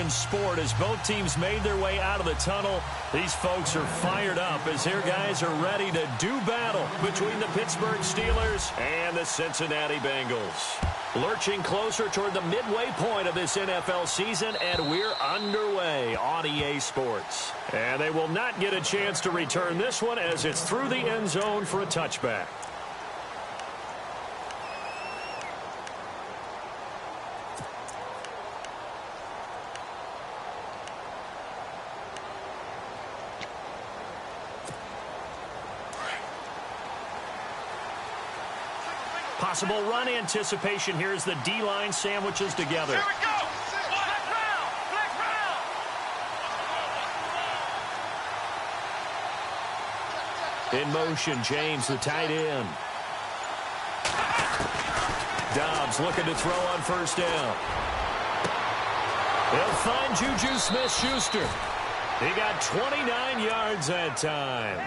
in sport as both teams made their way out of the tunnel. These folks are fired up as their guys are ready to do battle between the Pittsburgh Steelers and the Cincinnati Bengals. Lurching closer toward the midway point of this NFL season, and we're underway on EA Sports. And they will not get a chance to return this one as it's through the end zone for a touchback. Possible run anticipation here as the D-line sandwiches together. Here we go. Flex round. In motion, James, the tight end. Dobbs looking to throw on first down. They'll find Juju Smith-Schuster. He got 29 yards that time.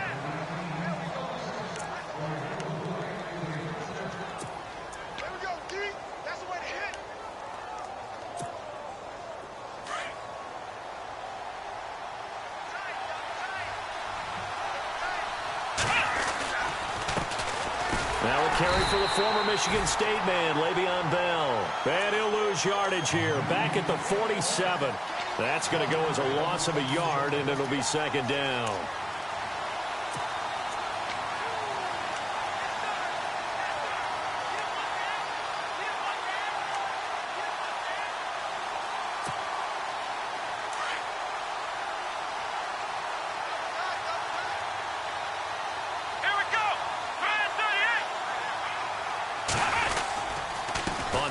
Now a carry for the former Michigan State man, Le'Veon Bell. And he'll lose yardage here, back at the 47. That's going to go as a loss of a yard, and it'll be second down.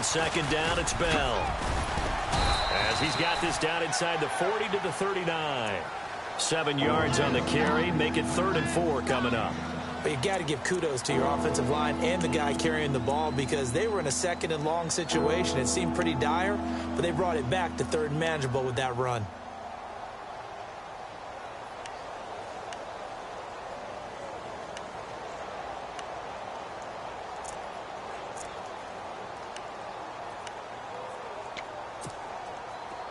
Second down, it's Bell. As he's got this down inside the 40 to the 39. 7 yards on the carry. Make it 3rd and 4 coming up. But you got to give kudos to your offensive line and the guy carrying the ball because they were in a 2nd and long situation. It seemed pretty dire, but they brought it back to 3rd and manageable with that run.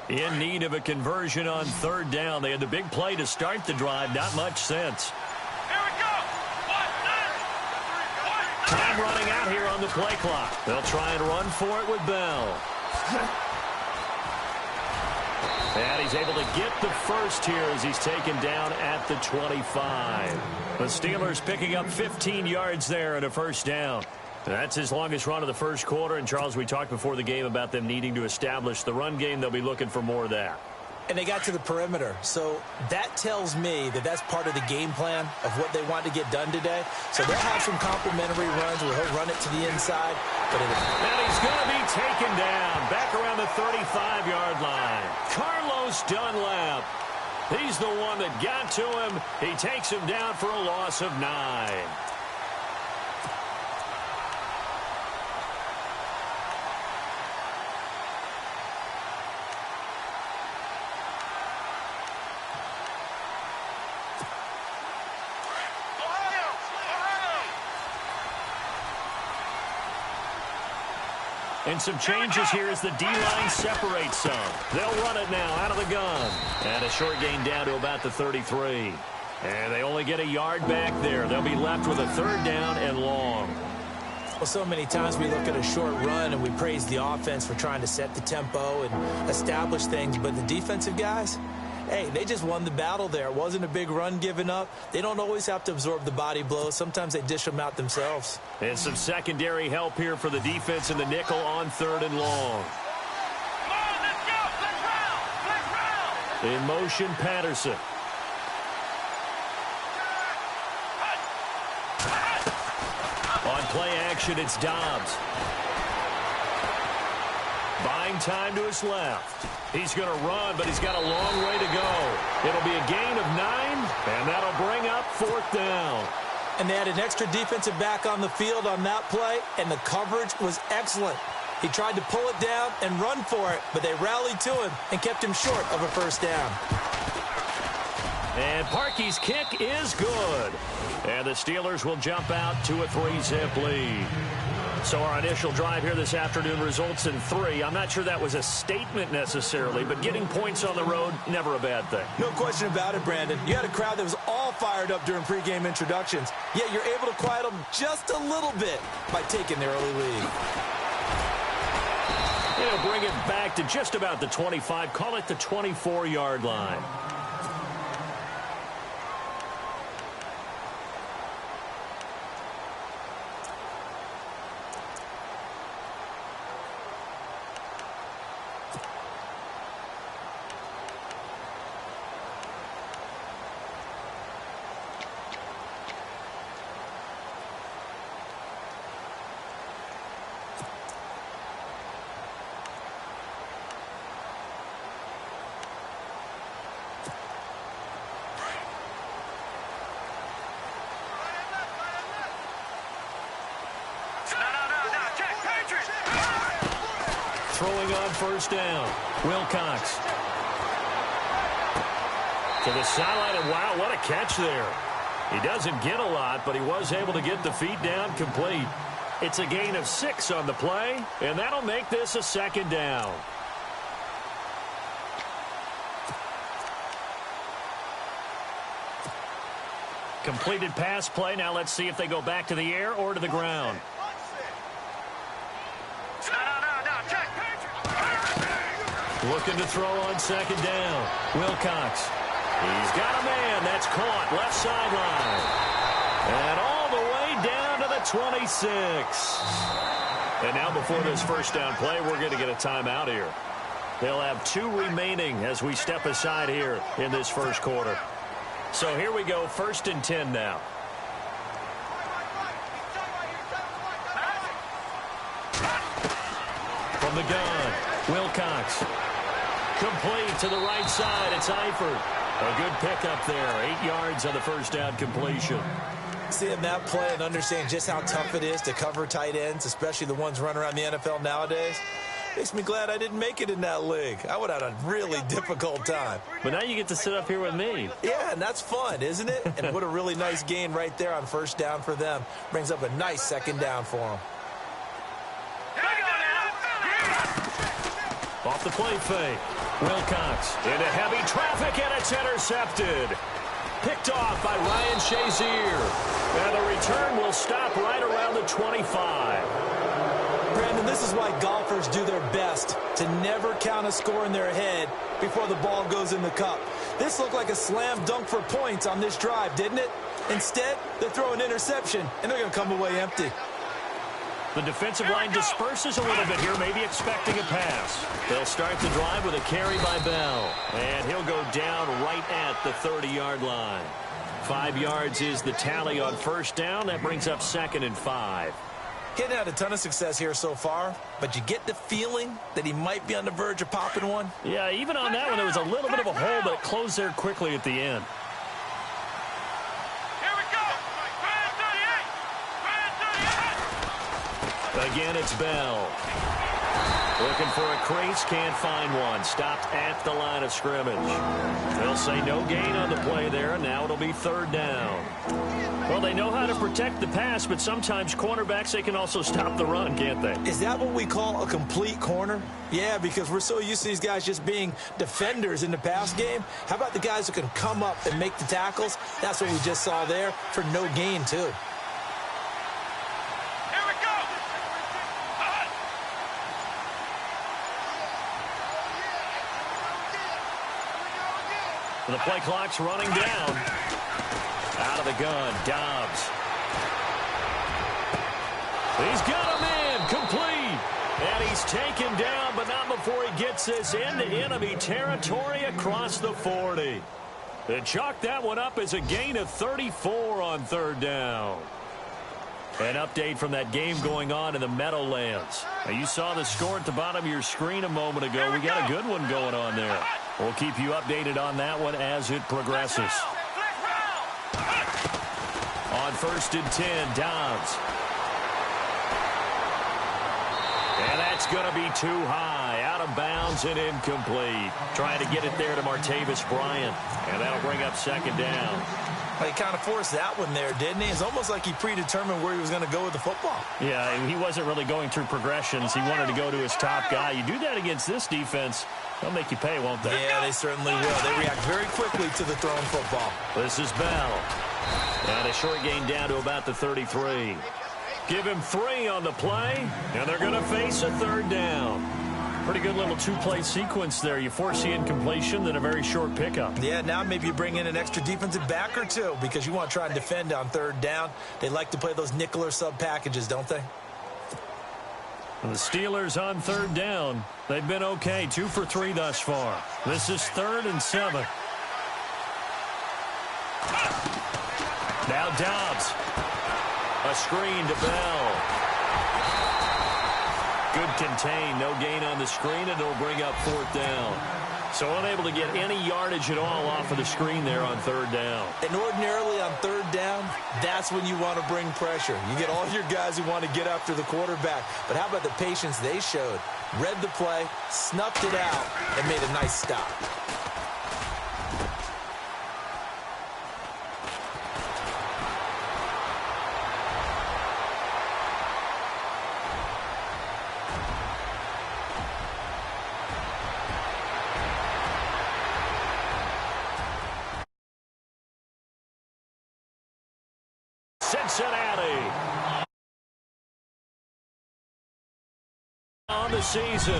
In need of a conversion on 3rd down. They had the big play to start the drive. Not much sense. Here we go. Time running out here on the play clock. They'll try and run for it with Bell. And he's able to get the first here as he's taken down at the 25. The Steelers picking up 15 yards there and a first down. That's his longest run of the first quarter. And, Charles, we talked before the game about them needing to establish the run game. They'll be looking for more of that. And they got to the perimeter. So that tells me that that's part of the game plan of what they want to get done today. So they'll have some complimentary runs where he'll run it to the inside. And he's going to be taken down back around the 35-yard line. Carlos Dunlap. He's the one that got to him. He takes him down for a loss of 9. And some changes here as the D-line separates some. They'll run it now out of the gun. And a short gain down to about the 33. And they only get a yard back there. They'll be left with a 3rd down and long. Well, so many times we look at a short run and we praise the offense for trying to set the tempo and establish things. But the defensive guys, hey, they just won the battle there. It wasn't a big run given up. They don't always have to absorb the body blows. Sometimes they dish them out themselves. And some secondary help here for the defense in the nickel on 3rd and long. Come on, let's go. Let's round. In motion, Patterson. On play action, it's Dobbs. Buying time to his left. He's going to run, but he's got a long way to go. It'll be a gain of 9, and that'll bring up 4th down. And they had an extra defensive back on the field on that play, and the coverage was excellent. He tried to pull it down and run for it, but they rallied to him and kept him short of a first down. And Parkey's kick is good. And the Steelers will jump out to a 3-zip lead. So our initial drive here this afternoon results in 3. I'm not sure that was a statement necessarily, but getting points on the road, never a bad thing. No question about it, Brandon. You had a crowd that was all fired up during pregame introductions, yet you're able to quiet them just a little bit by taking the early lead. They'll bring it back to just about the 25, call it the 24-yard line. Throwing on first down, Wilcox. To the sideline, and wow, what a catch there. He doesn't get a lot, but he was able to get the feet down complete. It's a gain of 6 on the play, and that'll make this a second down. Completed pass play. Now let's see if they go back to the air or to the ground. Looking to throw on second down. Wilcox. He's got a man. That's caught. Left sideline. And all the way down to the 26. And now before this first down play, we're going to get a timeout here. They'll have 2 remaining as we step aside here in this first quarter. So here we go, 1st and 10 now. From the gun, Wilcox. Complete to the right side. It's Eifert. A good pickup there. 8 yards on the first down completion. Seeing that play and understanding just how tough it is to cover tight ends, especially the ones running around the NFL nowadays, makes me glad I didn't make it in that league. I would have had a really difficult time. But now you get to sit up here with me. Yeah, and that's fun, isn't it? And what a really nice gain right there on first down for them. Brings up a nice second down for them. Off the play fake. Wilcox into heavy traffic, and it's intercepted. Picked off by Ryan Shazier. And the return will stop right around the 25. Brandon, this is why golfers do their best to never count a score in their head before the ball goes in the cup. This looked like a slam dunk for points on this drive, didn't it? Instead, they throw an interception, and they're going to come away empty. The defensive line disperses a little bit here, maybe expecting a pass. They'll start the drive with a carry by Bell. And he'll go down right at the 30-yard line. 5 yards is the tally on first down. That brings up 2nd and 5. Getting had a ton of success here so far, but you get the feeling that he might be on the verge of popping one. Yeah, even on that one, there was a little bit of a hole, but it closed there quickly at the end. Again, it's Bell. Looking for a crease, can't find one. Stopped at the line of scrimmage. They'll say no gain on the play there, and now it'll be 3rd down. Well, they know how to protect the pass, but sometimes cornerbacks, they can also stop the run, can't they? Is that what we call a complete corner? Yeah, because we're so used to these guys just being defenders in the pass game. How about the guys who can come up and make the tackles? That's what we just saw there for no gain, too. The play clock's running down. Out of the gun, Dobbs. He's got a man, complete. And he's taken down, but not before he gets this into enemy territory across the 40. They chalk that one up as a gain of 34 on 3rd down. An update from that game going on in the Meadowlands. Now, you saw the score at the bottom of your screen a moment ago. We got a good one going on there. We'll keep you updated on that one as it progresses. On 1st and 10, Dobbs. And that's going to be too high. Out of bounds and incomplete. Trying to get it there to Martavis Bryant. And that'll bring up 2nd down. He kind of forced that one there, didn't he? It's almost like he predetermined where he was going to go with the football. Yeah, he wasn't really going through progressions. He wanted to go to his top guy. You do that against this defense, they'll make you pay, won't they? Yeah, they certainly will. They react very quickly to the thrown football. This is Bell. And a short gain down to about the 33. Give him 3 on the play, and they're going to face a third down. Pretty good little two-play sequence there. You force the incompletion, then a very short pickup. Yeah, now maybe you bring in an extra defensive back or two because you want to try and defend on third down. They like to play those nickel or sub packages, don't they? And the Steelers on third down. They've been okay, 2 for 3 thus far. This is 3rd and 7. Now Dobbs. A screen to Bell. Good contain, no gain on the screen, and it'll bring up 4th down. So unable to get any yardage at all off of the screen there on 3rd down. And ordinarily on 3rd down, that's when you want to bring pressure. You get all your guys who want to get after the quarterback. But how about the patience they showed? Read the play, snuffed it out, and made a nice stop. Cincinnati on the season.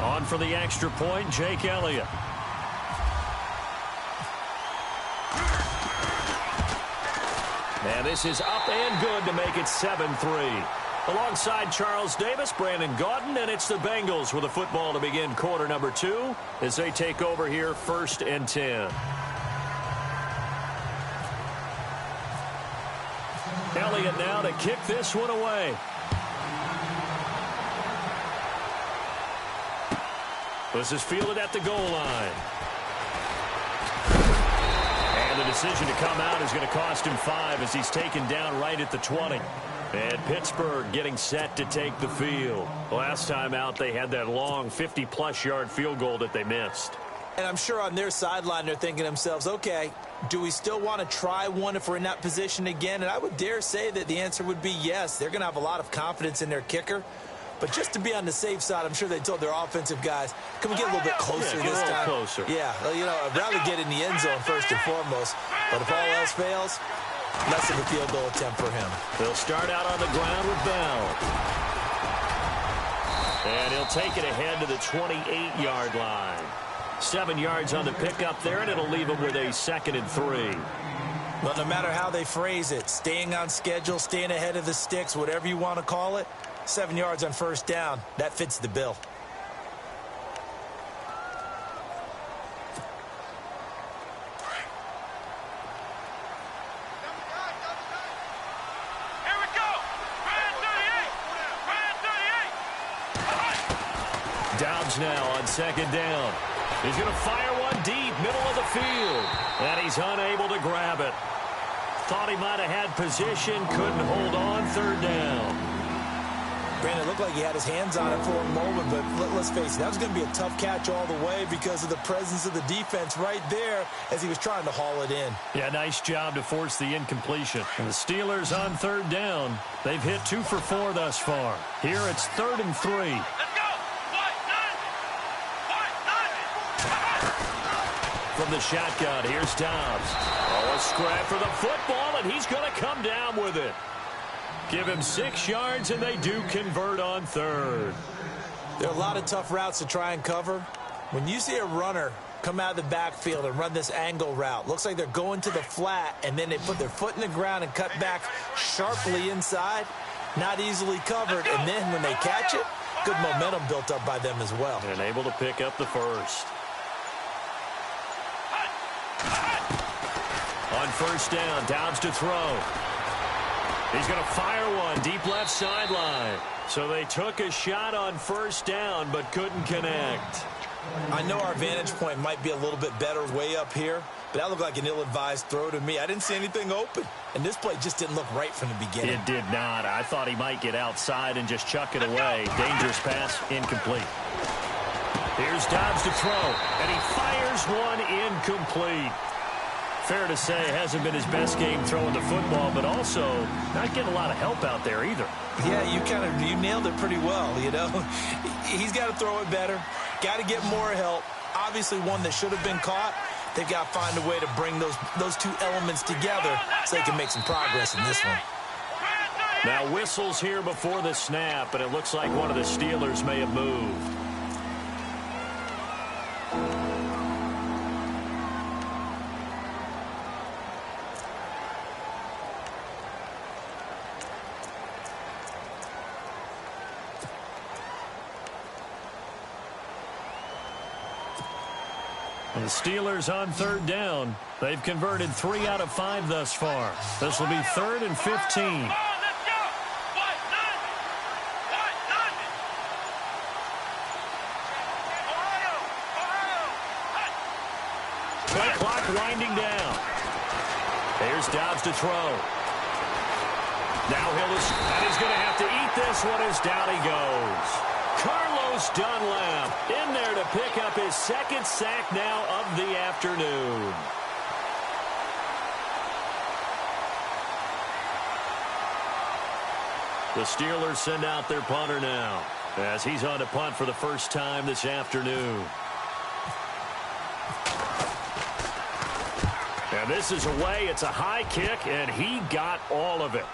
On for the extra point, Jake Elliott. And this is up and good to make it 7-3. Alongside Charles Davis, Brandon Gaudin, and it's the Bengals with a football to begin quarter number 2 as they take over here 1st and 10. Elliott now to kick this one away. This is fielded at the goal line. And the decision to come out is going to cost him 5 as he's taken down right at the 20. And Pittsburgh getting set to take the field. Last time out, they had that long 50-plus yard field goal that they missed. And I'm sure on their sideline, they're thinking to themselves, okay, do we still want to try one if we're in that position again? And I would dare say that the answer would be yes. They're going to have a lot of confidence in their kicker. But just to be on the safe side, I'm sure they told their offensive guys, can we get a little bit closer this time? Closer. Yeah, well, you know, I'd rather get in the end zone first and foremost. But if all else fails, less of a field goal attempt for him. They'll start out on the ground with Bell. And he'll take it ahead to the 28-yard line. 7 yards on the pickup there, and it'll leave him with a 2nd and 3. Well, no matter how they phrase it, staying on schedule, staying ahead of the sticks, whatever you want to call it, 7 yards on 1st down, that fits the bill. Dobbs now on 2nd down. He's going to fire one deep, middle of the field. And he's unable to grab it. Thought he might have had position, couldn't hold on, 3rd down. Brandon, it looked like he had his hands on it for a moment, but let's face it, that was going to be a tough catch all the way because of the presence of the defense right there as he was trying to haul it in. Yeah, nice job to force the incompletion. And the Steelers on 3rd down. They've hit 2 for 4 thus far. Here it's 3rd and 3. Let's go! From the shotgun, here's Dobbs. Oh, a scrap for the football, and he's going to come down with it. Give him 6 yards, and they do convert on 3rd. There are a lot of tough routes to try and cover. When you see a runner come out of the backfield and run this angle route, looks like they're going to the flat, and then they put their foot in the ground and cut back sharply inside. Not easily covered, and then when they catch it, good momentum built up by them as well. And able to pick up the 1st. On 1st down, Dobbs to throw. He's going to fire one deep left sideline. So they took a shot on 1st down but couldn't connect. I know our vantage point might be a little bit better way up here, but That looked like an ill-advised throw to me. I didn't see anything open. And this play just didn't look right from the beginning. It did not. I thought he might get outside and just chuck it away. Dangerous pass, incomplete. Here's Dobbs to throw, and he fires one incomplete. Fair to say, hasn't been his best game throwing the football, but also not getting a lot of help out there either. Yeah, you nailed it pretty well, you know. He's got to throw it better, got to get more help. Obviously one that should have been caught. They've got to find a way to bring those two elements together so they can make some progress in this one. Now whistles here before the snap, and it looks like one of the Steelers may have moved. The Steelers on third down. They've converted 3 out of 5 thus far. This will be 3rd and 15. Play clock winding down. Here's Dobbs to throw. Now he's going to have to eat this one as down he goes. Carlos Dunlap in there to pick up his 2nd sack now of the afternoon. The Steelers send out their punter now as he's on to punt for the first time this afternoon. And this is away. It's a high kick, and he got all of it.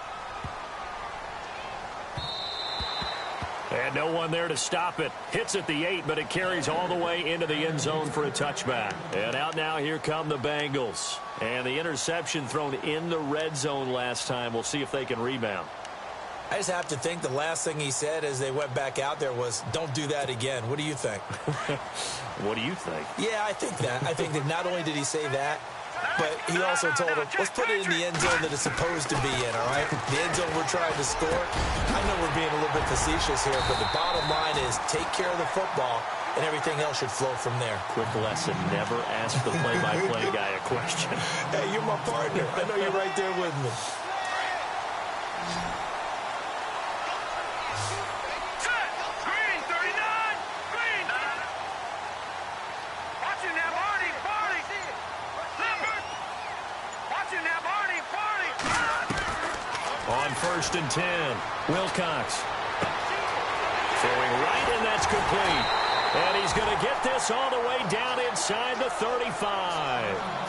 And no one there to stop it. Hits at the 8, but it carries all the way into the end zone for a touchback. And out now, here come the Bengals. And the interception thrown in the red zone last time. We'll see if they can rebound. I just have to think the last thing he said as they went back out there was, don't do that again. What do you think? What do you think? Yeah, I think that. I think that not only did he say that, but he also told him, let's put it in the end zone that it's supposed to be in, all right? The end zone we're trying to score. I know we're being a little bit facetious here, but the bottom line is take care of the football, and everything else should flow from there. Quick lesson, never ask the play-by-play guy a question. Hey, you're my partner. I know you're right there with me. On 1st and 10, Wilcox. Throwing right, and that's complete. And he's going to get this all the way down inside the 35.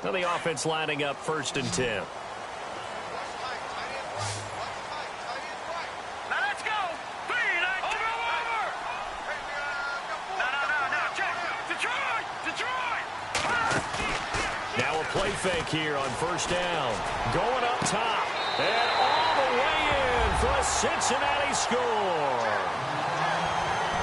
Now the offense lining up 1st and 10. Now let's go. Over. No. Check. Detroit. Now a play fake here on 1st down. Going up top. And all the way in for a Cincinnati score.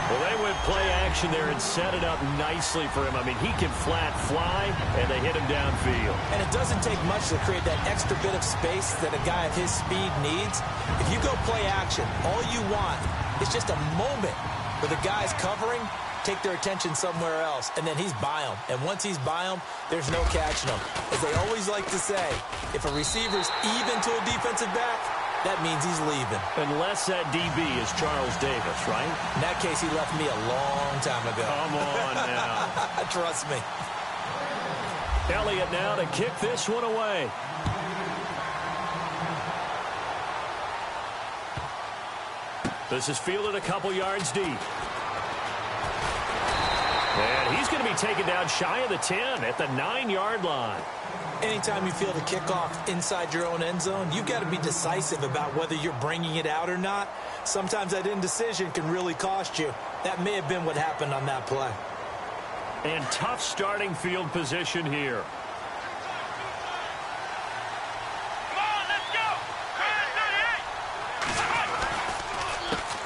Well, they went play action there and set it up nicely for him. I mean, he can flat fly, and they hit him downfield. And it doesn't take much to create that extra bit of space that a guy of his speed needs. If you go play action, all you want is just a moment where the guy's covering, take their attention somewhere else, and then he's by him. And once he's by him, there's no catching him. As they always like to say, if a receiver's even to a defensive back, that means he's leaving. Unless that DB is Charles Davis, right? In that case, he left me a long time ago. Come on now. Trust me. Elliott now to kick this one away. This is fielded a couple yards deep. And he's going to be taken down shy of the 10 at the 9-yard line. Anytime you feel the kickoff inside your own end zone, you've got to be decisive about whether you're bringing it out or not. Sometimes that indecision can really cost you. That may have been what happened on that play. And tough starting field position here.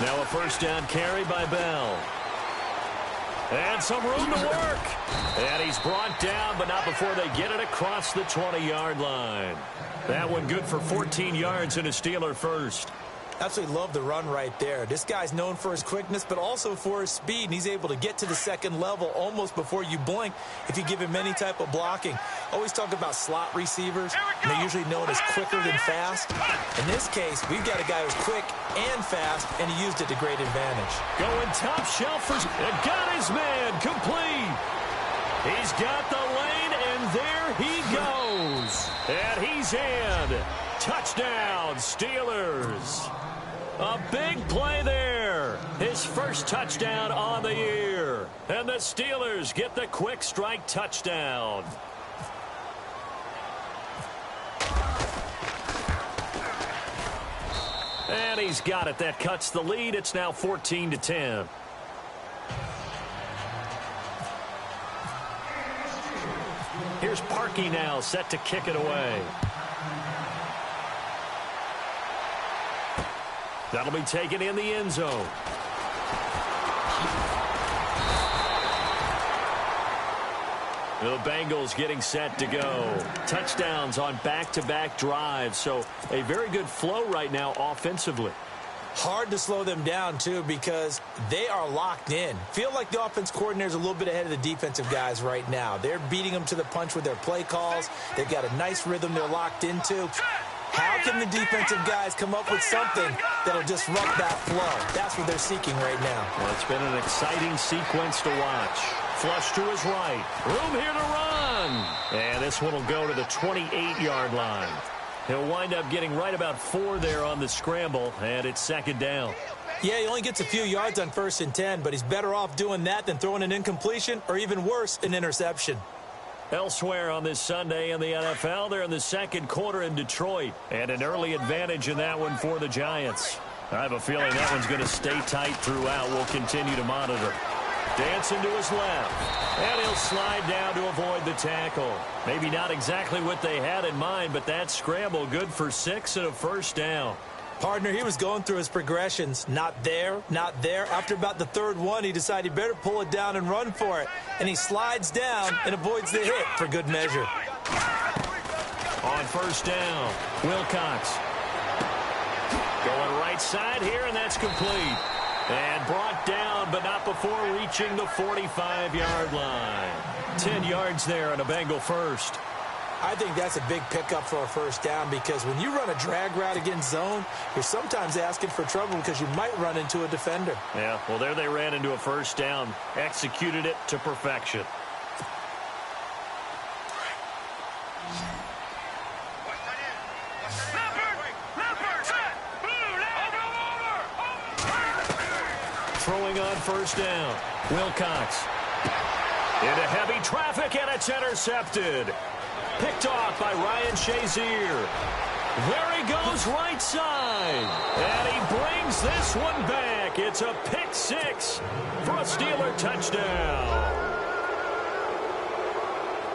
Now a first down carry by Bell. And some room to work. And he's brought down, but not before they get it across the 20-yard line. That one good for 14 yards and a Steeler first. Absolutely love the run right there. This guy's known for his quickness, but also for his speed. And he's able to get to the second level almost before you blink if you give him any type of blocking. Always talk about slot receivers, and they're usually known as quicker than fast. In this case, we've got a guy who's quick and fast, and he used it to great advantage. Going top shelf for... And got his man complete. He's got the lane, and there he goes. And he's in. Touchdown, Steelers. A big play there. His first touchdown on the year. And the Steelers get the quick strike touchdown. And he's got it. That cuts the lead. It's now 14-10. Here's Parkey now, set to kick it away. That'll be taken in the end zone. The Bengals getting set to go. Touchdowns on back-to-back drives, so a very good flow right now offensively. Hard to slow them down, too, because they are locked in. Feel like the offense coordinator's a little bit ahead of the defensive guys right now. They're beating them to the punch with their play calls. They've got a nice rhythm they're locked into. How can the defensive guys come up with something that'll disrupt that flow? That's what they're seeking right now. Well, it's been an exciting sequence to watch. Flush to his right. Room here to run. And this one will go to the 28-yard line. He'll wind up getting right about 4 there on the scramble, and it's second down. Yeah, he only gets a few yards on 1st and 10, but he's better off doing that than throwing an incompletion or even worse, an interception. Elsewhere on this Sunday in the NFL, they're in the second quarter in Detroit, and an early advantage in that one for the Giants. I have a feeling that one's going to stay tight throughout. We'll continue to monitor. Dancing to his left, and he'll slide down to avoid the tackle. Maybe not exactly what they had in mind, but that scramble good for 6 and a first down. Partner, he was going through his progressions. Not there, not there. After about the third one, he decided he better pull it down and run for it. And he slides down and avoids the hit for good measure. On first down, Wilcox. Going right side here, and that's complete. And brought down, but not before reaching the 45-yard line. 10 yards there and a Bengal first. I think that's a big pickup for a first down because when you run a drag route against zone, you're sometimes asking for trouble because you might run into a defender. Yeah, well, there they ran into a first down, executed it to perfection. Throwing on first down, Wilcox. Into heavy traffic, and it's intercepted. Picked off by Ryan Shazier. There he goes right side. And he brings this one back. It's a pick 6 for a Steeler touchdown.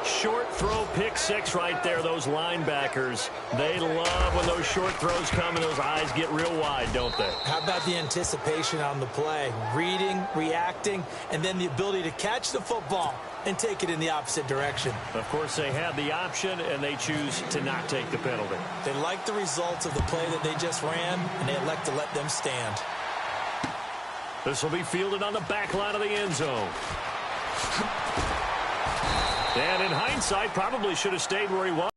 Short throw pick 6 right there. Those linebackers, they love when those short throws come and those eyes get real wide, don't they? How about the anticipation on the play? Reading, reacting, and then the ability to catch the football and take it in the opposite direction. Of course, they had the option, and they choose to not take the penalty. They like the results of the play that they just ran, and they elect to let them stand. This will be fielded on the back line of the end zone. And in hindsight, probably should have stayed where he was.